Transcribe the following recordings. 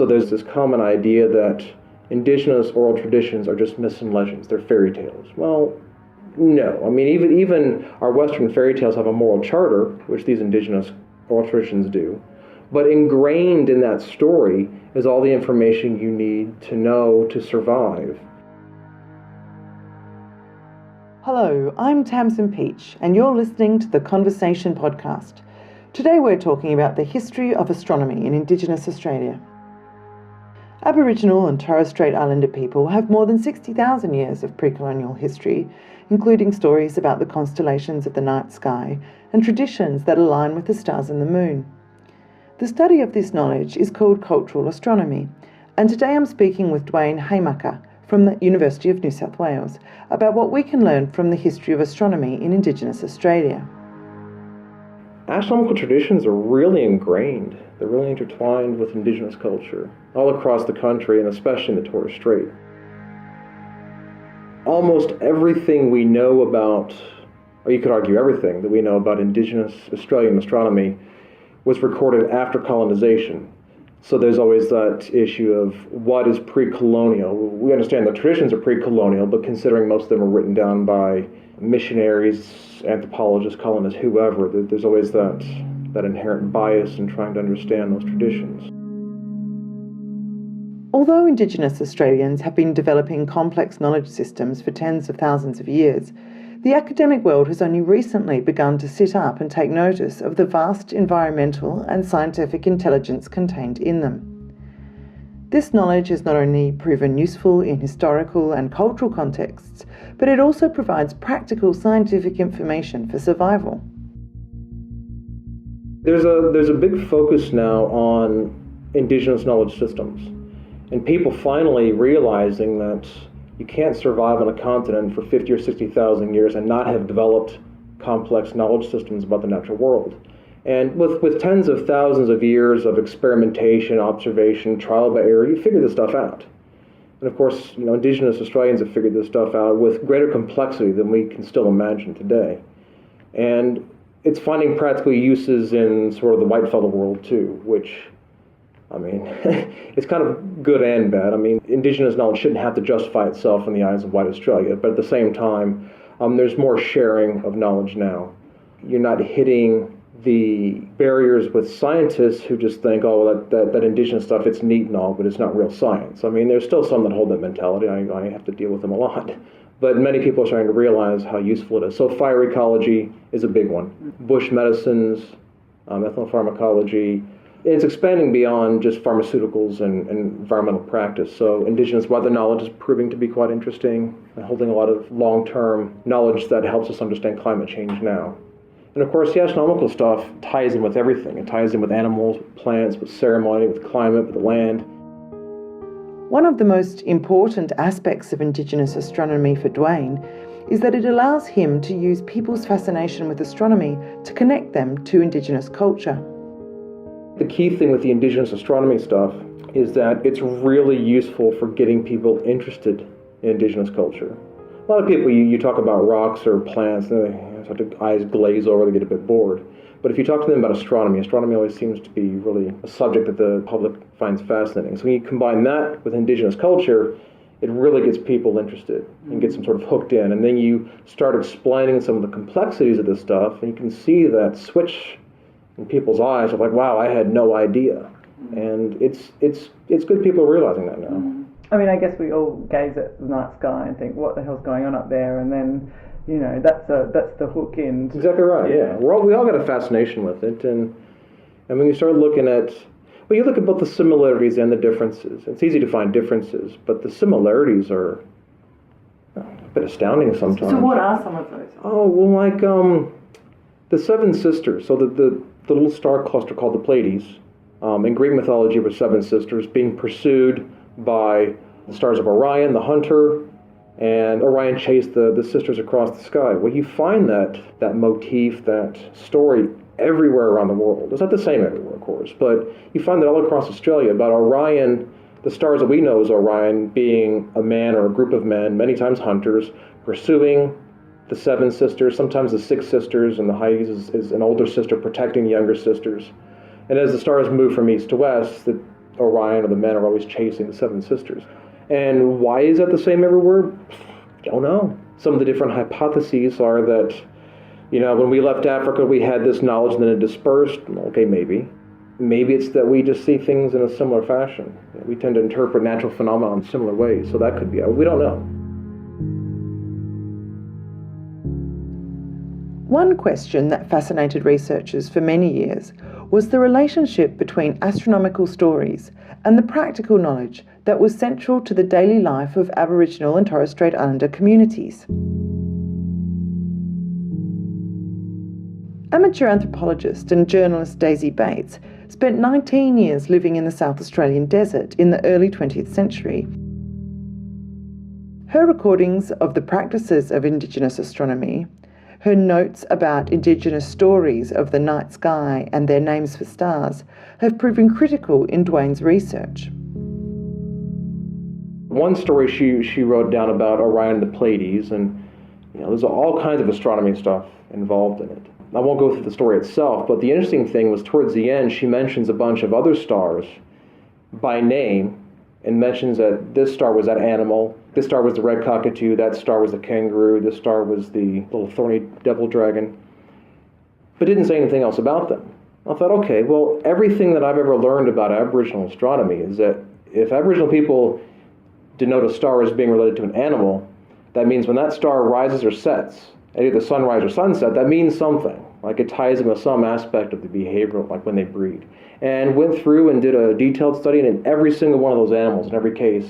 So there's this common idea that indigenous oral traditions are just myths and legends. They're fairy tales. Well, no. I mean, even our Western fairy tales have a moral charter, which these indigenous oral traditions do. But ingrained in that story is all the information you need to know to survive. Hello, I'm Tamsin Peach, and you're listening to the Conversation Podcast. Today we're talking about the history of astronomy in Indigenous Australia. Aboriginal and Torres Strait Islander people have more than 60,000 years of pre-colonial history, including stories about the constellations of the night sky and traditions that align with the stars and the moon. The study of this knowledge is called cultural astronomy, and today I'm speaking with Dwayne Haymaker from the University of New South Wales about what we can learn from the history of astronomy in Indigenous Australia. Astronomical traditions are really ingrained. They're really intertwined with Indigenous culture all across the country, and especially in the Torres Strait. Almost everything we know about, or you could argue everything that we know about Indigenous Australian astronomy, was recorded after colonization. So there's always that issue of what is pre-colonial. We understand the traditions are pre-colonial, but considering most of them are written down by missionaries, anthropologists, colonists, whoever, there's always that inherent bias in trying to understand those traditions. Although Indigenous Australians have been developing complex knowledge systems for tens of thousands of years, the academic world has only recently begun to sit up and take notice of the vast environmental and scientific intelligence contained in them. This knowledge has not only proven useful in historical and cultural contexts, but it also provides practical scientific information for survival. There's a big focus now on Indigenous knowledge systems, and people finally realizing that you can't survive on a continent for 50 or 60,000 years and not have developed complex knowledge systems about the natural world. And with tens of thousands of years of experimentation, observation, trial by error, you figure this stuff out. And of course, Indigenous Australians have figured this stuff out with greater complexity than we can still imagine today. And it's finding practical uses in sort of the whitefellow world too, which, I mean, it's kind of good and bad. I mean, Indigenous knowledge shouldn't have to justify itself in the eyes of white Australia, but at the same time, there's more sharing of knowledge now. You're not hitting the barriers with scientists who just think, oh, well, that Indigenous stuff, it's neat and all, but it's not real science. I mean, there's still some that hold that mentality. I have to deal with them a lot. But many people are starting to realize how useful it is. So fire ecology is a big one. Bush medicines, ethnopharmacology. It's expanding beyond just pharmaceuticals and environmental practice. So Indigenous weather knowledge is proving to be quite interesting and holding a lot of long-term knowledge that helps us understand climate change now. And of course, the astronomical stuff ties in with everything. It ties in with animals, with plants, with ceremony, with climate, with the land. One of the most important aspects of Indigenous astronomy for Dwayne is that it allows him to use people's fascination with astronomy to connect them to Indigenous culture. The key thing with the Indigenous astronomy stuff is that it's really useful for getting people interested in Indigenous culture. A lot of people, you talk about rocks or plants, and their eyes glaze over, they get a bit bored. But if you talk to them about astronomy always seems to be really a subject that the public finds fascinating. So when you combine that with Indigenous culture, it really gets people interested and gets them sort of hooked in. And then you start explaining some of the complexities of this stuff, and you can see that switch in people's eyes of like, wow, I had no idea. And it's good people are realizing that now. I mean, I guess we all gaze at the night sky and think, what the hell's going on up there? And then, that's the hook in. That's exactly right, yeah. We all got a fascination with it. And when you start looking at, you look at both the similarities and the differences. It's easy to find differences, but the similarities are a bit astounding sometimes. So what are some of those? Oh, well, like the Seven Sisters. So the little star cluster called the Pleiades. In Greek mythology were seven sisters being pursued by the stars of Orion, the hunter, and Orion chased the sisters across the sky. Well, you find that motif, that story everywhere around the world. It's not the same everywhere, of course, but you find that all across Australia about Orion, the stars that we know as Orion being a man or a group of men, many times hunters, pursuing the seven sisters, sometimes the six sisters, and the Hyades is an older sister protecting the younger sisters. And as the stars move from east to west, Orion or the men are always chasing the seven sisters. And why is that the same everywhere? Don't know. Some of the different hypotheses are that, when we left Africa, we had this knowledge and then it dispersed. Okay, maybe. Maybe it's that we just see things in a similar fashion. We tend to interpret natural phenomena in similar ways, so that could be it. We don't know. One question that fascinated researchers for many years was the relationship between astronomical stories and the practical knowledge that was central to the daily life of Aboriginal and Torres Strait Islander communities. Amateur anthropologist and journalist Daisy Bates spent 19 years living in the South Australian desert in the early 20th century. Her recordings of the practices of Indigenous astronomy, her notes about Indigenous stories of the night sky and their names for stars, have proven critical in Dwayne's research. One story she wrote down about Orion and the Pleiades, and there's all kinds of astronomy stuff involved in it. I won't go through the story itself, but the interesting thing was towards the end she mentions a bunch of other stars by name and mentions that this star was that animal, this star was the red cockatoo, that star was the kangaroo, this star was the little thorny devil dragon, but didn't say anything else about them. I thought, okay, well, everything that I've ever learned about Aboriginal astronomy is that if Aboriginal people denote a star as being related to an animal, that means when that star rises or sets, at either sunrise or sunset, that means something. Like it ties in with some aspect of the behavioral, like when they breed. And went through and did a detailed study, and in every single one of those animals, in every case,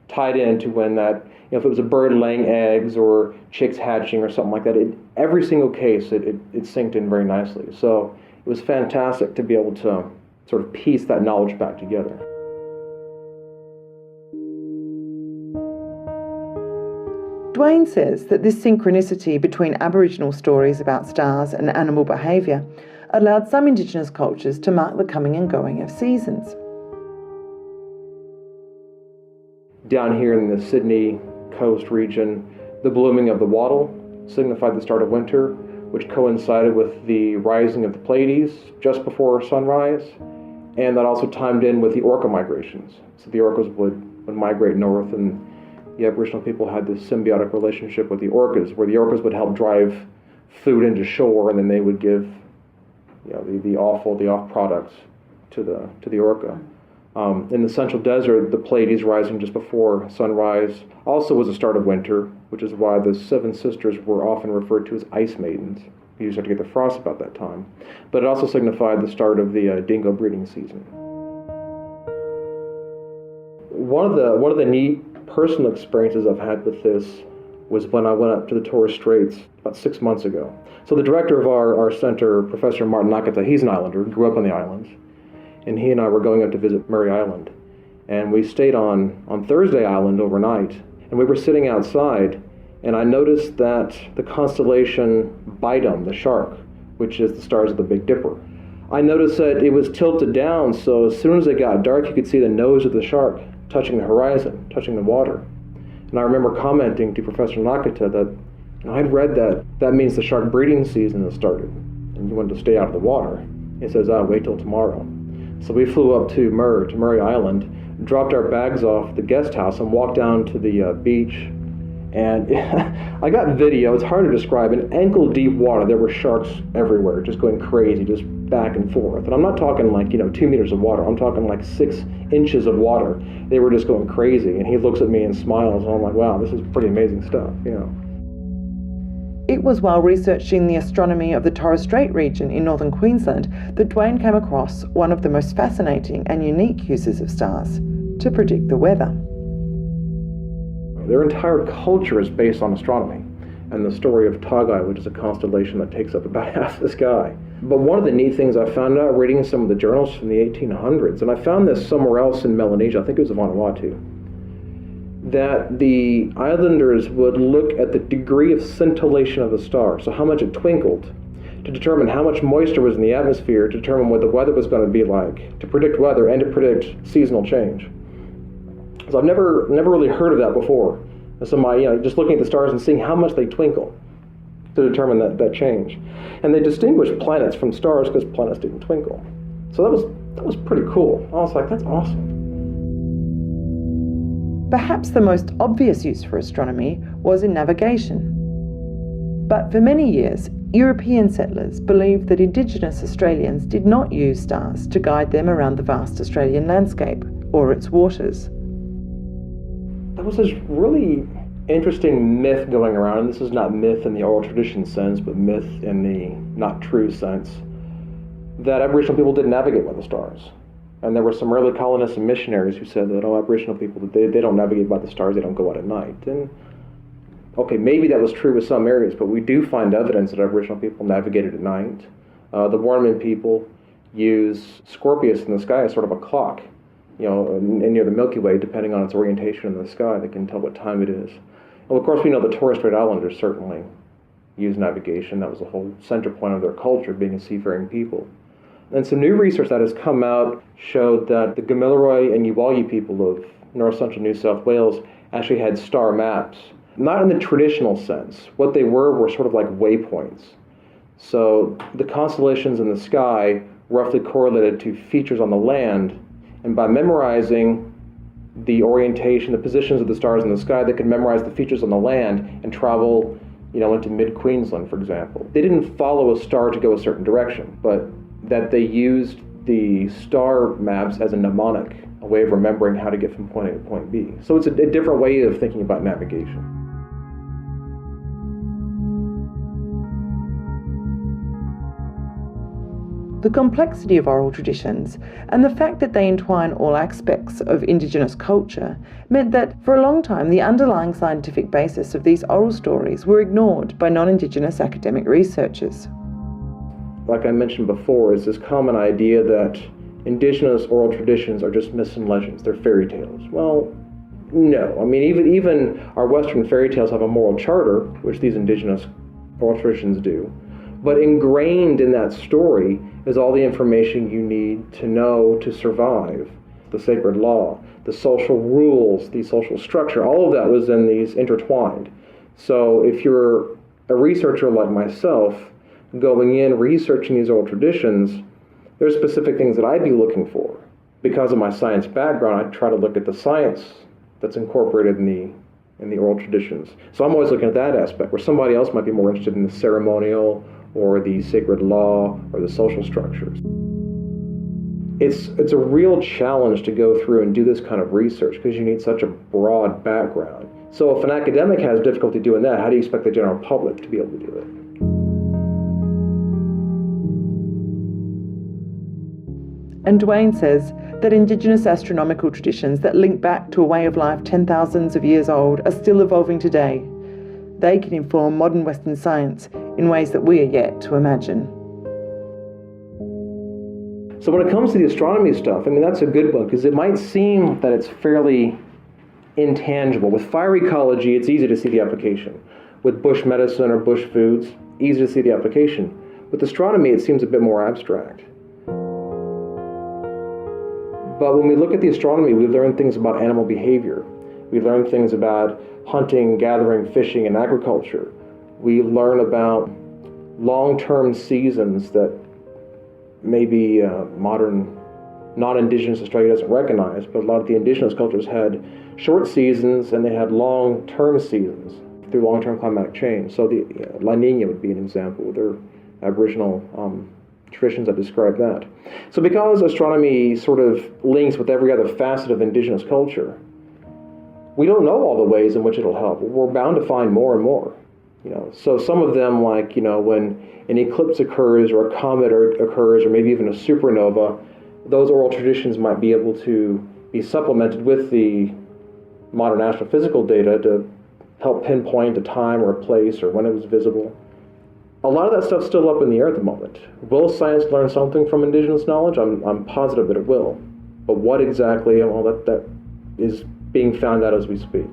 tied into when that, if it was a bird laying eggs or chicks hatching or something like that, every single case, it synced in very nicely. So it was fantastic to be able to sort of piece that knowledge back together. Dwayne says that this synchronicity between Aboriginal stories about stars and animal behaviour allowed some Indigenous cultures to mark the coming and going of seasons. Down here in the Sydney coast region, the blooming of the wattle signified the start of winter, which coincided with the rising of the Pleiades just before sunrise, and that also timed in with the orca migrations. So the orcas would migrate north, and the Aboriginal people had this symbiotic relationship with the orcas, where the orcas would help drive food into shore, and then they would give the off products to the orca. In the central desert, the Pleiades rising just before sunrise also was the start of winter, which is why the Seven Sisters were often referred to as ice maidens. You used to get the frost about that time. But it also signified the start of the dingo breeding season. One of the neat personal experiences I've had with this was when I went up to the Torres Straits about 6 months ago. So the director of our center, Professor Martin Nakata, he's an islander, grew up on the islands, and he and I were going up to visit Murray Island. And we stayed on Thursday Island overnight, and we were sitting outside, and I noticed that the constellation Bidum, the shark, which is the stars of the Big Dipper, I noticed that it was tilted down, so as soon as it got dark, you could see the nose of the shark touching the horizon, touching the water. And I remember commenting to Professor Nakata that I'd read that means the shark breeding season has started, and you wanted to stay out of the water. He says, wait till tomorrow. So we flew up to Murray Island, dropped our bags off at the guest house, and walked down to the beach. And I got video, it's hard to describe. In ankle-deep water, there were sharks everywhere, just going crazy, just back and forth. And I'm not talking like, 2 meters of water. I'm talking like 6 inches of water. They were just going crazy. And he looks at me and smiles, and I'm like, wow, this is pretty amazing stuff, It was while researching the astronomy of the Torres Strait region in northern Queensland that Dwayne came across one of the most fascinating and unique uses of stars to predict the weather. Their entire culture is based on astronomy and the story of Tagai, which is a constellation that takes up about half the sky. But one of the neat things I found out reading some of the journals from the 1800s, and I found this somewhere else in Melanesia, I think it was Vanuatu, that the islanders would look at the degree of scintillation of the star, so how much it twinkled, to determine how much moisture was in the atmosphere, to determine what the weather was going to be like, to predict weather and to predict seasonal change. So I've never really heard of that before. And so just looking at the stars and seeing how much they twinkle to determine that change. And they distinguished planets from stars because planets didn't twinkle. So that was That was pretty cool. I was like, that's awesome. Perhaps the most obvious use for astronomy was in navigation. But for many years, European settlers believed that Indigenous Australians did not use stars to guide them around the vast Australian landscape or its waters. There was this really interesting myth going around, and this is not myth in the oral tradition sense, but myth in the not true sense, that Aboriginal people didn't navigate by the stars. And there were some early colonists and missionaries who said that, Aboriginal people, they don't navigate by the stars, they don't go out at night. And okay, maybe that was true with some areas, but we do find evidence that Aboriginal people navigated at night. The Warman people use Scorpius in the sky as sort of a clock, and near the Milky Way, depending on its orientation in the sky, they can tell what time it is. And of course, we know the Torres Strait Islanders certainly use navigation. That was the whole center point of their culture, being a seafaring people. And some new research that has come out showed that the Gamilaroi and Yawalji people of north-central New South Wales actually had star maps. Not in the traditional sense. What they were sort of like waypoints. So the constellations in the sky roughly correlated to features on the land, and by memorizing the orientation, the positions of the stars in the sky, they could memorize the features on the land and travel, into mid-Queensland, for example. They didn't follow a star to go a certain direction, but that they used the star maps as a mnemonic, a way of remembering how to get from point A to point B. So it's a different way of thinking about navigation. The complexity of oral traditions and the fact that they entwine all aspects of Indigenous culture meant that for a long time the underlying scientific basis of these oral stories were ignored by non-Indigenous academic researchers. Like I mentioned before, is this common idea that Indigenous oral traditions are just myths and legends, they're fairy tales. Well, no. I mean, even our Western fairy tales have a moral charter, which these Indigenous oral traditions do. But ingrained in that story is all the information you need to know to survive. The sacred law, the social rules, the social structure, all of that was in these intertwined. So if you're a researcher like myself, going in, researching these oral traditions, there's specific things that I'd be looking for. Because of my science background, I try to look at the science that's incorporated in the oral traditions. So I'm always looking at that aspect, where somebody else might be more interested in the ceremonial or the sacred law or the social structures. It's a real challenge to go through and do this kind of research because you need such a broad background. So if an academic has difficulty doing that, how do you expect the general public to be able to do it? And Duane says that Indigenous astronomical traditions that link back to a way of life 10,000s of years old are still evolving today. They can inform modern Western science in ways that we are yet to imagine. So when it comes to the astronomy stuff, that's a good one, because it might seem that it's fairly intangible. With fire ecology, it's easy to see the application. With bush medicine or bush foods, easy to see the application. With astronomy, it seems a bit more abstract. But when we look at the astronomy, we learn things about animal behavior. We learn things about hunting, gathering, fishing, and agriculture. We learn about long-term seasons that maybe modern non-Indigenous Australia doesn't recognize, but a lot of the Indigenous cultures had short seasons and they had long-term seasons through long-term climatic change. So the La Nina would be an example. There are Aboriginal traditions that describe that. So because astronomy sort of links with every other facet of Indigenous culture, we don't know all the ways in which it'll help. We're bound to find more and more. So some of them, like, when an eclipse occurs or a comet occurs or maybe even a supernova, those oral traditions might be able to be supplemented with the modern astrophysical data to help pinpoint a time or a place or when it was visible. A lot of that stuff's still up in the air at the moment. Will science learn something from Indigenous knowledge? I'm positive that it will. But what exactly, that is being found out as we speak.